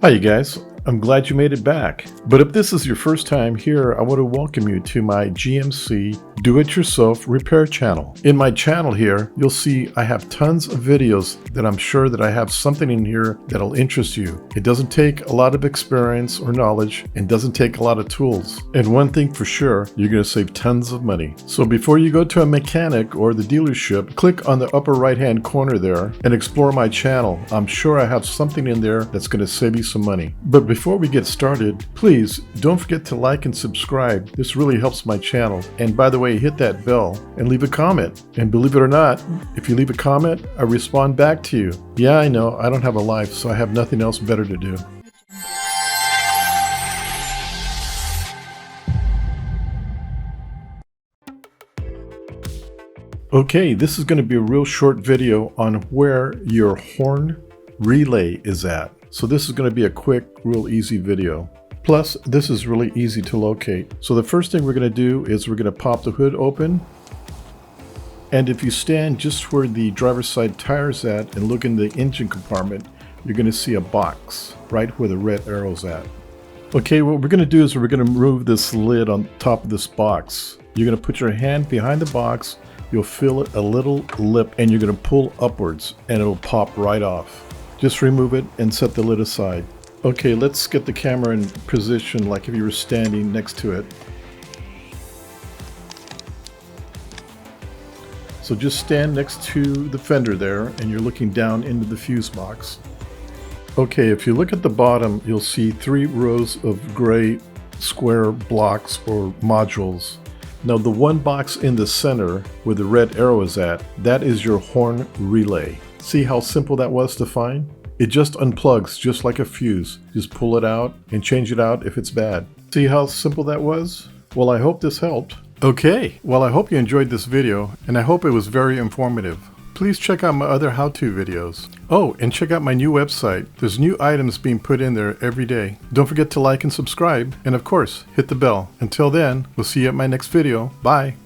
Hi you guys, I'm glad you made it back. But if this is your first time here, I want to welcome you to my GMC Do-It-Yourself Repair channel. In my channel here, you'll see I have tons of videos that I'm sure that I have something in here that'll interest you. It doesn't take a lot of experience or knowledge and doesn't take a lot of tools. And one thing for sure, you're going to save tons of money. So before you go to a mechanic or the dealership, click on the upper right hand corner there and explore my channel. I'm sure I have something in there that's going to save you some money. But before we get started, please don't forget to like and subscribe. This really helps my channel. And by the way, hit that bell and leave a comment. And believe it or not, if you leave a comment, I respond back to you. Yeah, I know, I don't have a life, so I have nothing else better to do. Okay, this is going to be a real short video on where your horn relay is at. So this is going to be a quick, real easy video. Plus, this is really easy to locate. So the first thing we're going to do is we're going to pop the hood open. And if you stand just where the driver's side tire is at and look in the engine compartment, you're going to see a box right where the red arrow's at. Okay, what we're going to do is we're going to remove this lid on top of this box. You're going to put your hand behind the box, you'll feel a little lip, and you're going to pull upwards and it'll pop right off. Just remove it and set the lid aside. Okay, let's get the camera in position like if you were standing next to it. So just stand next to the fender there and you're looking down into the fuse box. Okay, if you look at the bottom, you'll see 3 rows of gray square blocks or modules. Now the one box in the center where the red arrow is at, that is your horn relay. See how simple that was to find? It just unplugs just like a fuse. Just pull it out and change it out if it's bad. See how simple that was? Well, I hope this helped. Okay, well I hope you enjoyed this video and I hope it was very informative. Please check out my other how-to videos. Oh, and check out my new website. There's new items being put in there every day. Don't forget to like and subscribe, and of course, hit the bell. Until then, we'll see you at my next video. Bye!